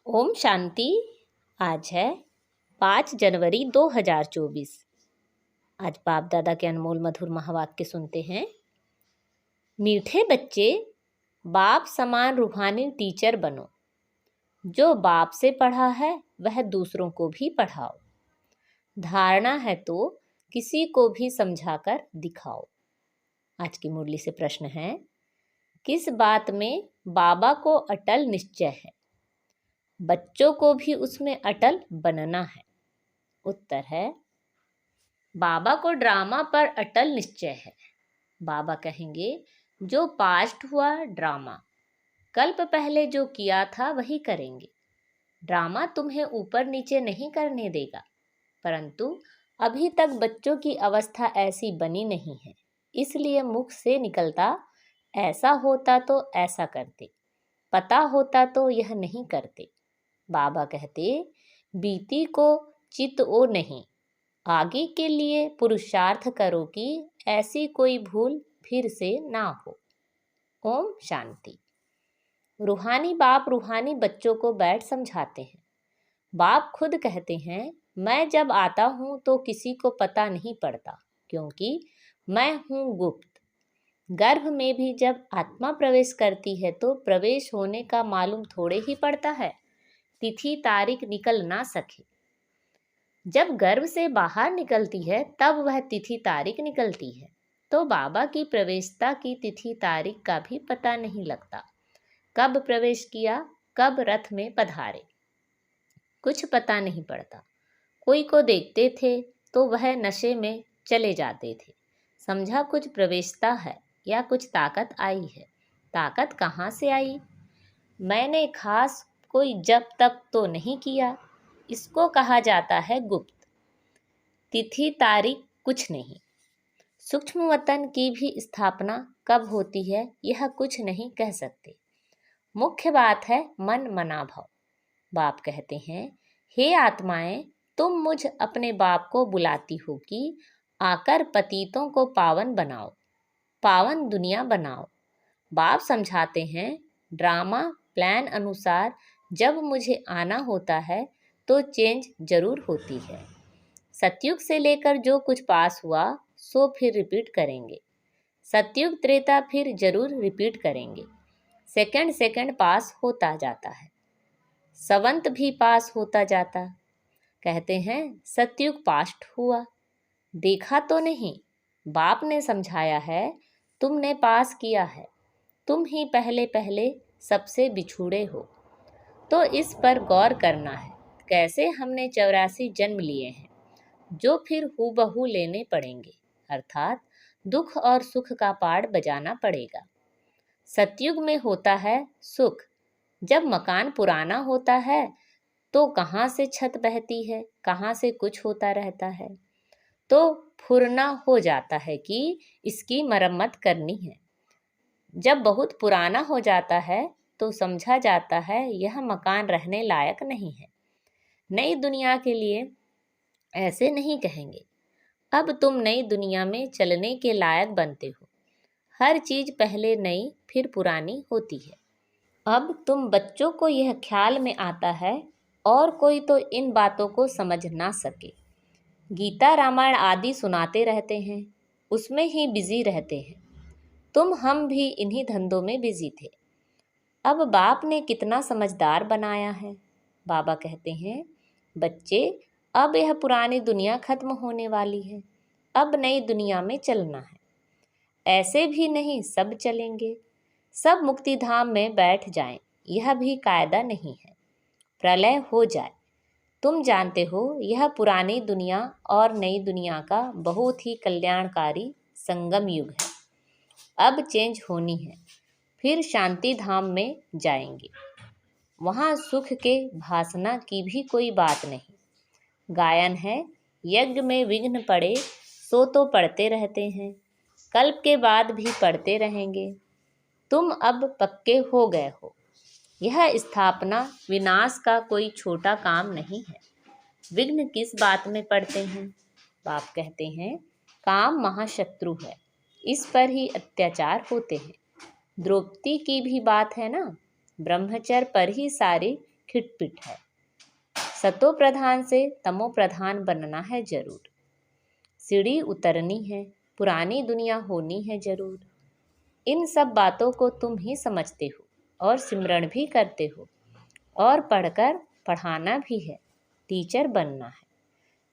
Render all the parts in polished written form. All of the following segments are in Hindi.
ओम शांति। आज है 5 जनवरी 2024। आज बाप दादा के अनमोल मधुर महावाक्य सुनते हैं। मीठे बच्चे, बाप समान रूहानी टीचर बनो। जो बाप से पढ़ा है वह दूसरों को भी पढ़ाओ। धारणा है तो किसी को भी समझाकर दिखाओ। आज की मुरली से प्रश्न है, किस बात में बाबा को अटल निश्चय है? बच्चों को भी उसमें अटल बनना है। उत्तर है, बाबा को ड्रामा पर अटल निश्चय है। बाबा कहेंगे, जो पास्ट हुआ ड्रामा, कल्प पहले जो किया था वही करेंगे। ड्रामा तुम्हें ऊपर नीचे नहीं करने देगा, परंतु अभी तक बच्चों की अवस्था ऐसी बनी नहीं है, इसलिए मुख से निकलता ऐसा होता तो ऐसा करते, पता होता तो यह नहीं करते। बाबा कहते, बीती को चित ओ नहीं, आगे के लिए पुरुषार्थ करो कि ऐसी कोई भूल फिर से ना हो। ओम शांति। रूहानी बाप रूहानी बच्चों को बैठ समझाते हैं। बाप खुद कहते हैं, मैं जब आता हूँ तो किसी को पता नहीं पड़ता, क्योंकि मैं हूँ गुप्त। गर्भ में भी जब आत्मा प्रवेश करती है तो प्रवेश होने का मालूम थोड़े ही पड़ता है, तिथि तारीख निकल ना सके। जब गर्भ से बाहर निकलती है तब वह तिथि तारीख निकलती है, तो बाबा की प्रवेशता की तिथि तारीख का भी पता नहीं लगता। कब प्रवेश किया, कब रथ में पधारे, कुछ पता नहीं पड़ता। कोई को देखते थे तो वह नशे में चले जाते थे, समझा कुछ प्रवेशता है या कुछ ताकत आई है। ताकत कहाँ से आई? मैंने खास कोई जब तक तो नहीं किया, इसको कहा जाता है गुप्त। तिथि तारीख कुछ नहीं। सूक्ष्म वतन की भी स्थापना कब होती है यह कुछ नहीं कह सकते। मुख्य बात है मन मना भाव। बाप कहते हैं, हे आत्माएं, तुम मुझ अपने बाप को बुलाती हो कि आकर पतितों को पावन बनाओ, पावन दुनिया बनाओ। बाप समझाते हैं, ड्रामा प्लान अनुसार जब मुझे आना होता है तो चेंज जरूर होती है। सतयुग से लेकर जो कुछ पास हुआ सो फिर रिपीट करेंगे। सतयुग त्रेता फिर जरूर रिपीट करेंगे। सेकंड सेकंड पास होता जाता है, सवंत भी पास होता जाता। कहते हैं सतयुग पास्ट हुआ, देखा तो नहीं, बाप ने समझाया है, तुमने पास किया है। तुम ही पहले पहले सबसे बिछुड़े हो, तो इस पर गौर करना है। कैसे हमने 84 जन्म लिए हैं, जो फिर हूबहू लेने पड़ेंगे, अर्थात दुख और सुख का पाठ बजाना पड़ेगा। सतयुग में होता है सुख। जब मकान पुराना होता है तो कहाँ से छत बहती है, कहाँ से कुछ होता रहता है, तो फुरना हो जाता है कि इसकी मरम्मत करनी है। जब बहुत पुराना हो जाता है तो समझा जाता है यह मकान रहने लायक नहीं है। नई दुनिया के लिए ऐसे नहीं कहेंगे, अब तुम नई दुनिया में चलने के लायक बनते हो। हर चीज पहले नई फिर पुरानी होती है। अब तुम बच्चों को यह ख्याल में आता है और कोई तो इन बातों को समझ ना सके। गीता रामायण आदि सुनाते रहते हैं, उसमें ही बिजी रहते हैं। तुम हम भी इन्हीं धंधों में बिजी थे। अब बाप ने कितना समझदार बनाया है। बाबा कहते हैं, बच्चे, अब यह पुरानी दुनिया खत्म होने वाली है, अब नई दुनिया में चलना है। ऐसे भी नहीं सब चलेंगे, सब मुक्ति धाम में बैठ जाएं, यह भी कायदा नहीं है। प्रलय हो जाए, तुम जानते हो यह पुरानी दुनिया और नई दुनिया का बहुत ही कल्याणकारी संगम युग है। अब चेंज होनी है, फिर शांति धाम में जाएंगे। वहाँ सुख के भासना की भी कोई बात नहीं। गायन है, यज्ञ में विघ्न पड़े सो तो पढ़ते रहते हैं, कल्प के बाद भी पढ़ते रहेंगे। तुम अब पक्के हो गए हो। यह स्थापना विनाश का कोई छोटा काम नहीं है। विघ्न किस बात में पड़ते हैं? बाप कहते हैं, काम महाशत्रु है, इस पर ही अत्याचार होते हैं। द्रौपदी की भी बात है ना, ब्रह्मचर्य पर ही सारी खिटपिट है। सतो प्रधान से तमो प्रधान बनना है जरूर। सीढ़ी उतरनी है, पुरानी दुनिया होनी है जरूर। इन सब बातों को तुम ही समझते हो और सिमरण भी करते हो, और पढ़कर पढ़ाना भी है, टीचर बनना है।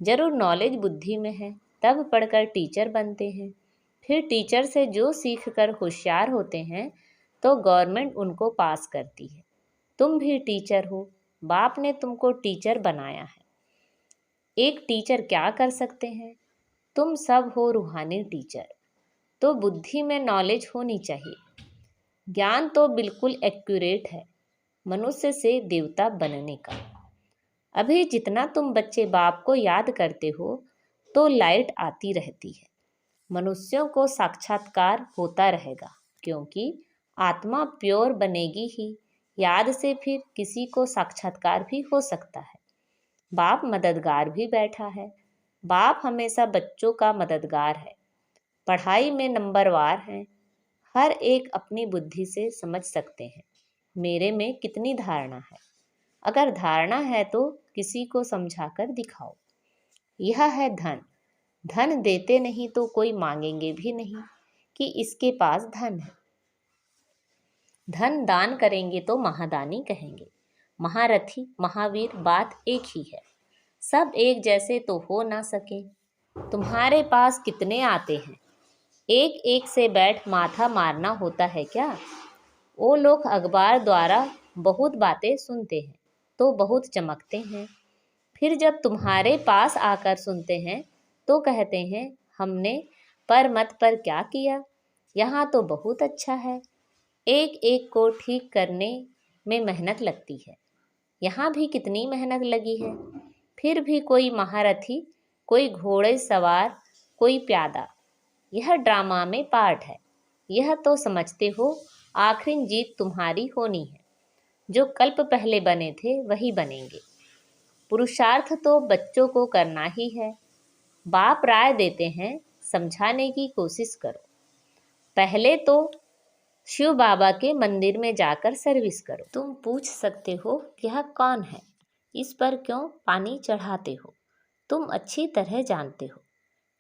जरूर नॉलेज बुद्धि में है, तब पढ़कर टीचर बनते हैं। फिर टीचर से जो सीख कर होशियार होते हैं तो गवर्नमेंट उनको पास करती है। तुम भी टीचर हो, बाप ने तुमको टीचर बनाया है। एक टीचर क्या कर सकते हैं? तुम सब हो रूहानी टीचर। तो बुद्धि में नॉलेज होनी चाहिए। ज्ञान तो बिल्कुल एक्यूरेट है मनुष्य से देवता बनने का। अभी जितना तुम बच्चे बाप को याद करते हो तो लाइट आती रहती है। मनुष्यों को साक्षात्कार होता रहेगा, क्योंकि आत्मा प्योर बनेगी ही। याद से फिर किसी को साक्षात्कार भी हो सकता है। बाप मददगार भी बैठा है। बाप हमेशा बच्चों का मददगार है। पढ़ाई में नंबरवार हैं। हर एक अपनी बुद्धि से समझ सकते हैं मेरे में कितनी धारणा है। अगर धारणा है तो किसी को समझाकर दिखाओ। यह है धन। धन देते नहीं तो कोई मांगेंगे भी नहीं कि इसके पास धन है। धन दान करेंगे तो महादानी कहेंगे। महारथी महावीर बात एक ही है। सब एक जैसे तो हो ना सके। तुम्हारे पास कितने आते हैं? एक एक से बैठ माथा मारना होता है क्या? वो लोग अखबार द्वारा बहुत बातें सुनते हैं तो बहुत चमकते हैं। फिर जब तुम्हारे पास आकर सुनते हैं तो कहते हैं हमने पर मत पर क्या किया, यहाँ तो बहुत अच्छा है। एक एक को ठीक करने में मेहनत लगती है। यहाँ भी कितनी मेहनत लगी है। फिर भी कोई महारथी, कोई घोड़े सवार, कोई प्यादा। यह ड्रामा में पार्ट है। यह तो समझते हो आखिरी जीत तुम्हारी होनी है। जो कल्प पहले बने थे वही बनेंगे। पुरुषार्थ तो बच्चों को करना ही है। बाप राय देते हैं, समझाने की कोशिश करो। पहले तो शिव बाबा के मंदिर में जाकर सर्विस करो। तुम पूछ सकते हो यह कौन है, इस पर क्यों पानी चढ़ाते हो? तुम अच्छी तरह जानते हो।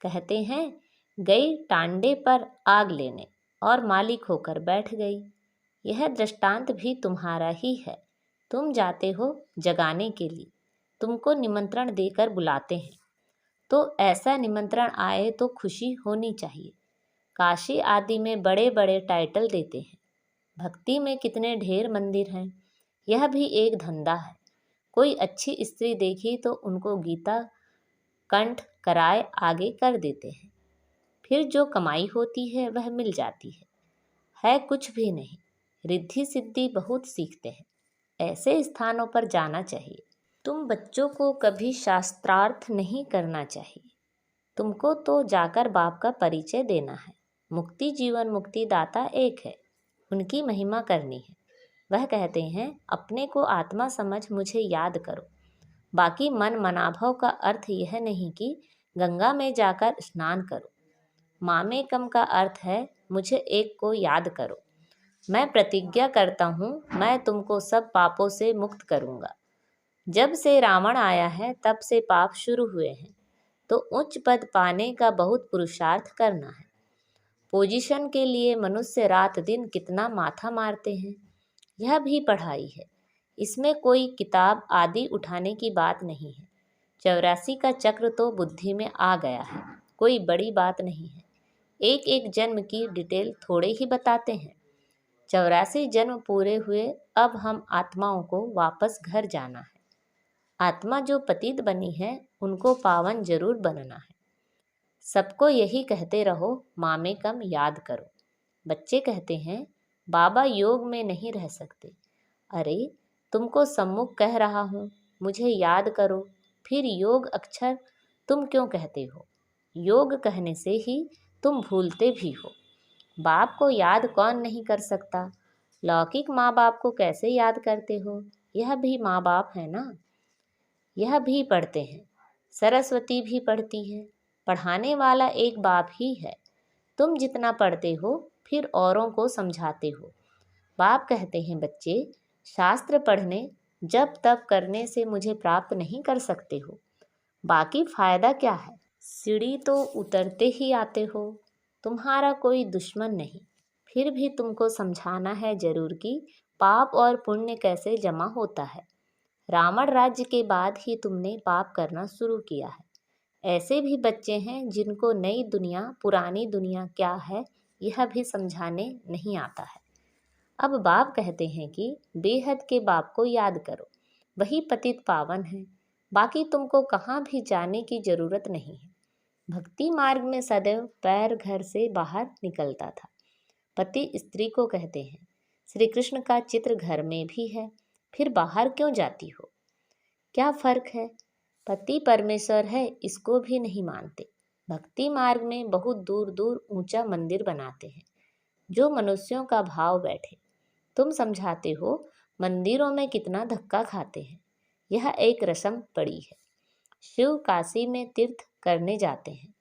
कहते हैं गई टांडे पर आग लेने और मालिक होकर बैठ गई। यह दृष्टांत भी तुम्हारा ही है। तुम जाते हो जगाने के लिए, तुमको निमंत्रण देकर बुलाते हैं, तो ऐसा निमंत्रण आए तो खुशी होनी चाहिए। काशी आदि में बड़े बड़े टाइटल देते हैं। भक्ति में कितने ढेर मंदिर हैं। यह भी एक धंधा है। कोई अच्छी स्त्री देखी तो उनको गीता कंठ कराए आगे कर देते हैं। फिर जो कमाई होती है वह मिल जाती है कुछ भी नहीं। रिद्धि सिद्धि बहुत सीखते हैं। ऐसे स्थानों पर जाना चाहिए। तुम बच्चों को कभी शास्त्रार्थ नहीं करना चाहिए। तुमको तो जाकर बाप का परिचय देना है। मुक्ति जीवन मुक्ति दाता एक है, उनकी महिमा करनी है। वह कहते हैं अपने को आत्मा समझ मुझे याद करो। बाकी मन मनाभव का अर्थ यह नहीं कि गंगा में जाकर स्नान करो। मामे कम का अर्थ है मुझे एक को याद करो। मैं प्रतिज्ञा करता हूँ मैं तुमको सब पापों से मुक्त करूँगा। जब से रावण आया है तब से पाप शुरू हुए हैं, तो उच्च पद पाने का बहुत पुरुषार्थ करना है। पोजीशन के लिए मनुष्य रात दिन कितना माथा मारते हैं। यह भी पढ़ाई है। इसमें कोई किताब आदि उठाने की बात नहीं है। 84 का चक्र तो बुद्धि में आ गया है, कोई बड़ी बात नहीं है। एक एक जन्म की डिटेल थोड़े ही बताते हैं। 84 जन्म पूरे हुए, अब हम आत्माओं को वापस घर जाना है। आत्मा जो पतित बनी है उनको पावन जरूर बनना है। सबको यही कहते रहो मामे कम याद करो। बच्चे कहते हैं बाबा योग में नहीं रह सकते। अरे तुमको सम्मुख कह रहा हूँ मुझे याद करो, फिर योग अक्षर तुम क्यों कहते हो? योग कहने से ही तुम भूलते भी हो। बाप को याद कौन नहीं कर सकता? लौकिक माँ बाप को कैसे याद करते हो? यह भी माँ बाप है ना। यह भी पढ़ते हैं, सरस्वती भी पढ़ती है। पढ़ाने वाला एक बाप ही है। तुम जितना पढ़ते हो फिर औरों को समझाते हो। बाप कहते हैं बच्चे शास्त्र पढ़ने जब तब करने से मुझे प्राप्त नहीं कर सकते हो, बाकी फायदा क्या है? सीढ़ी तो उतरते ही आते हो, तुम्हारा कोई दुश्मन नहीं। फिर भी तुमको समझाना है जरूर कि पाप और पुण्य कैसे जमा होता है। रावण राज्य के बाद ही तुमने पाप करना शुरू किया है। ऐसे भी बच्चे हैं जिनको नई दुनिया पुरानी दुनिया क्या है यह भी समझाने नहीं आता है। अब बाप कहते हैं कि बेहद के बाप को याद करो, वही पतित पावन है, बाकी तुमको कहाँ भी जाने की जरूरत नहीं है। भक्ति मार्ग में सदैव पैर घर से बाहर निकलता था। पति स्त्री को कहते हैं, श्री कृष्ण का चित्र घर में भी है, फिर बाहर क्यों जाती हो? क्या फर्क है? पति परमेश्वर है इसको भी नहीं मानते। भक्ति मार्ग में बहुत दूर दूर ऊंचा मंदिर बनाते हैं जो मनुष्यों का भाव बैठे। तुम समझाते हो मंदिरों में कितना धक्का खाते हैं। यह एक रस्म पड़ी है। शिव काशी में तीर्थ करने जाते हैं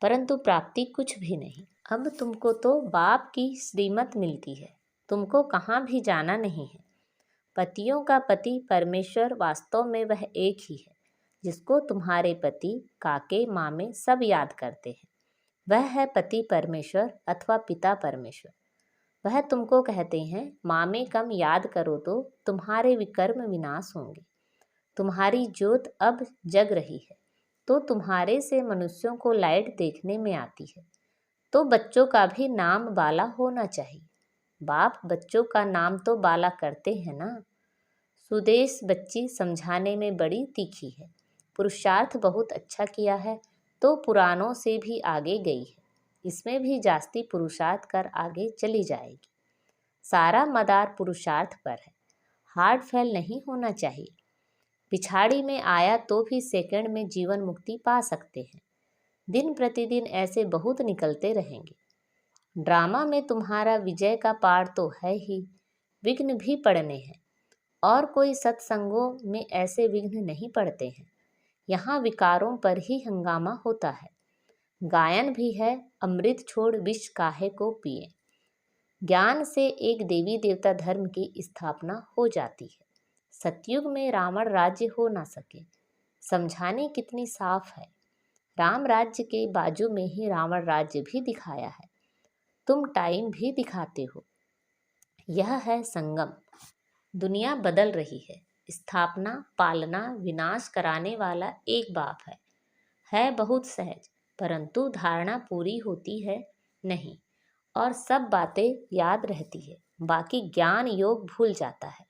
परंतु प्राप्ति कुछ भी नहीं। अब तुमको तो बाप की श्रीमत मिलती है, तुमको कहाँ भी जाना नहीं है। पतियों का पति परमेश्वर वास्तव में वह एक ही है जिसको तुम्हारे पति काके मामे सब याद करते हैं। वह है पति परमेश्वर अथवा पिता परमेश्वर। वह तुमको कहते हैं मामे कम याद करो तो तुम्हारे विकर्म विनाश होंगे। तुम्हारी ज्योत अब जग रही है तो तुम्हारे से मनुष्यों को लाइट देखने में आती है। तो बच्चों का भी नाम बाला होना चाहिए। बाप बच्चों का नाम तो बाला करते हैं ना। सुदेश बच्ची समझाने में बड़ी तीखी है। पुरुषार्थ बहुत अच्छा किया है तो पुरानों से भी आगे गई है। इसमें भी जास्ती पुरुषार्थ कर आगे चली जाएगी। सारा मदार पुरुषार्थ पर है, हार्ट फेल नहीं होना चाहिए। पिछाड़ी में आया तो भी सेकंड में जीवन मुक्ति पा सकते हैं। दिन प्रतिदिन ऐसे बहुत निकलते रहेंगे। ड्रामा में तुम्हारा विजय का पार तो है ही, विघ्न भी पड़ने हैं। और कोई सत्संगों में ऐसे विघ्न नहीं पड़ते हैं। यहाँ विकारों पर ही हंगामा होता है। गायन भी है, अमृत छोड़ विष काहे को पिए। ज्ञान से एक देवी देवता धर्म की स्थापना हो जाती है। सतयुग में रावण राज्य हो ना सके। समझाने कितनी साफ है। राम राज्य के बाजू में ही रावण राज्य भी दिखाया है। तुम टाइम भी दिखाते हो। यह है संगम। दुनिया बदल रही है। स्थापना पालना विनाश कराने वाला एक बाप है बहुत सहज, परंतु धारणा पूरी होती है नहीं और सब बातें याद रहती है, बाकी ज्ञान योग भूल जाता है।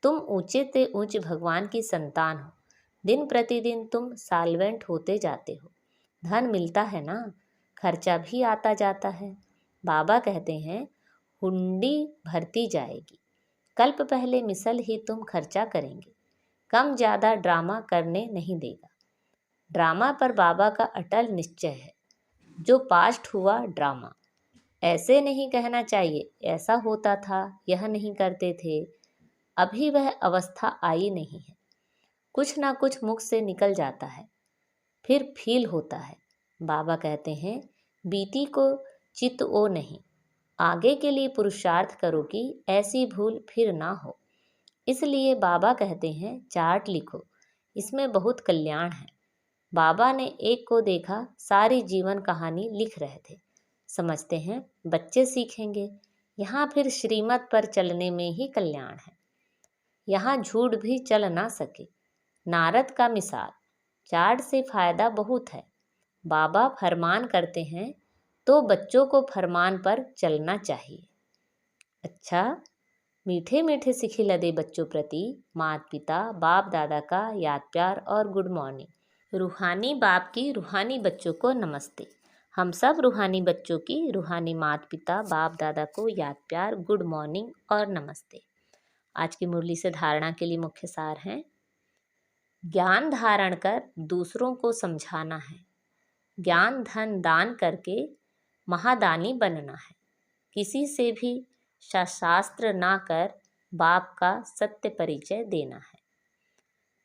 तुम ऊंचे से ऊंचे भगवान की संतान हो। दिन प्रतिदिन तुम साल्वेंट होते जाते हो। धन मिलता है ना, खर्चा भी आता जाता है। बाबा कहते हैं हुंडी भरती जाएगी। कल्प पहले मिसल ही तुम खर्चा करेंगे। कम ज़्यादा ड्रामा करने नहीं देगा। ड्रामा पर बाबा का अटल निश्चय है। जो पास्ट हुआ ड्रामा। ऐसे नहीं कहना चाहिए ऐसा होता था, यह नहीं करते थे। अभी वह अवस्था आई नहीं है। कुछ ना कुछ मुख से निकल जाता है, फिर फील होता है। बाबा कहते हैं बीती को चित ओ नहीं, आगे के लिए पुरुषार्थ करो कि ऐसी भूल फिर ना हो। इसलिए बाबा कहते हैं चार्ट लिखो, इसमें बहुत कल्याण है। बाबा ने एक को देखा सारी जीवन कहानी लिख रहे थे। समझते हैं बच्चे सीखेंगे। यहाँ फिर श्रीमत पर चलने में ही कल्याण है। यहाँ झूठ भी चल ना सके। नारद का मिसाल, चार्ट से फायदा बहुत है। बाबा फरमान करते हैं तो बच्चों को फरमान पर चलना चाहिए। अच्छा, मीठे मीठे सिखे लदे बच्चों प्रति माता पिता बाप दादा का याद प्यार और गुड मॉर्निंग। रूहानी बाप की रूहानी बच्चों को नमस्ते। हम सब रूहानी बच्चों की रूहानी माता पिता बाप दादा को याद प्यार गुड मॉर्निंग और नमस्ते। आज की मुरली से धारणा के लिए मुख्य सार हैं। ज्ञान धारण कर दूसरों को समझाना है। ज्ञान धन दान करके महादानी बनना है। किसी से भी शास्त्र ना कर बाप का सत्य परिचय देना है।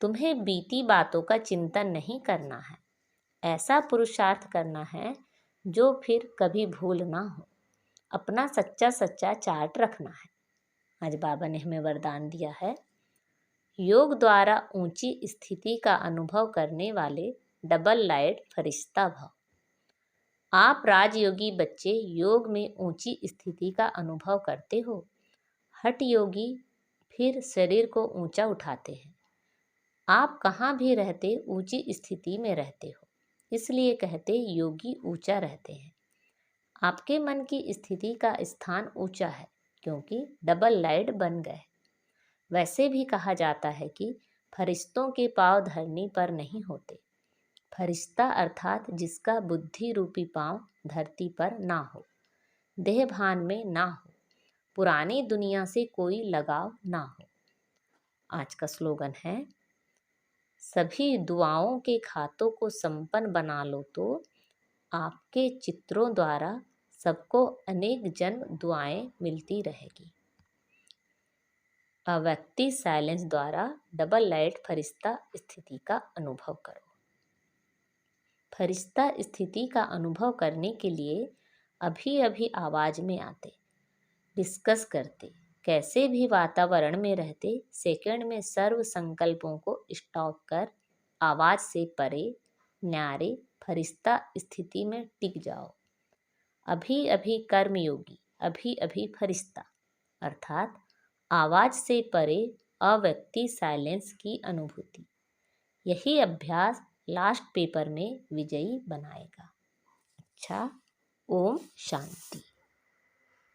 तुम्हें बीती बातों का चिंतन नहीं करना है। ऐसा पुरुषार्थ करना है जो फिर कभी भूल ना हो। अपना सच्चा सच्चा चार्ट रखना है। आज बाबा ने हमें वरदान दिया है, योग द्वारा ऊंची स्थिति का अनुभव करने वाले डबल लाइट फरिश्ता भव। आप राजयोगी बच्चे योग में ऊंची स्थिति का अनुभव करते हो। हठ योगी फिर शरीर को ऊंचा उठाते हैं। आप कहाँ भी रहते ऊंची स्थिति में रहते हो, इसलिए कहते योगी ऊंचा रहते हैं। आपके मन की स्थिति का स्थान ऊंचा है क्योंकि डबल लाइट बन गए। वैसे भी कहा जाता है कि फरिश्तों के पांव धरनी पर नहीं होते। फरिश्ता अर्थात जिसका बुद्धि रूपी पांव धरती पर ना हो, देह भान में ना हो, पुरानी दुनिया से कोई लगाव ना हो। आज का स्लोगन है, सभी दुआओं के खातों को संपन्न बना लो तो आपके चित्रों द्वारा सबको अनेक जन्म दुआएं मिलती रहेगी। अव्यक्ति साइलेंस द्वारा डबल लाइट फरिश्ता स्थिति का अनुभव करो। फरिश्ता स्थिति का अनुभव करने के लिए अभी अभी आवाज में आते, डिस्कस करते, कैसे भी वातावरण में रहते, सेकंड में सर्व संकल्पों को स्टॉप कर आवाज से परे न्यारे फरिश्ता स्थिति में टिक जाओ। अभी अभी कर्मयोगी, अभी अभी फरिश्ता अर्थात आवाज से परे अव्यक्ति साइलेंस की अनुभूति। यही अभ्यास लास्ट पेपर में विजयी बनाएगा। अच्छा, ओम शांति।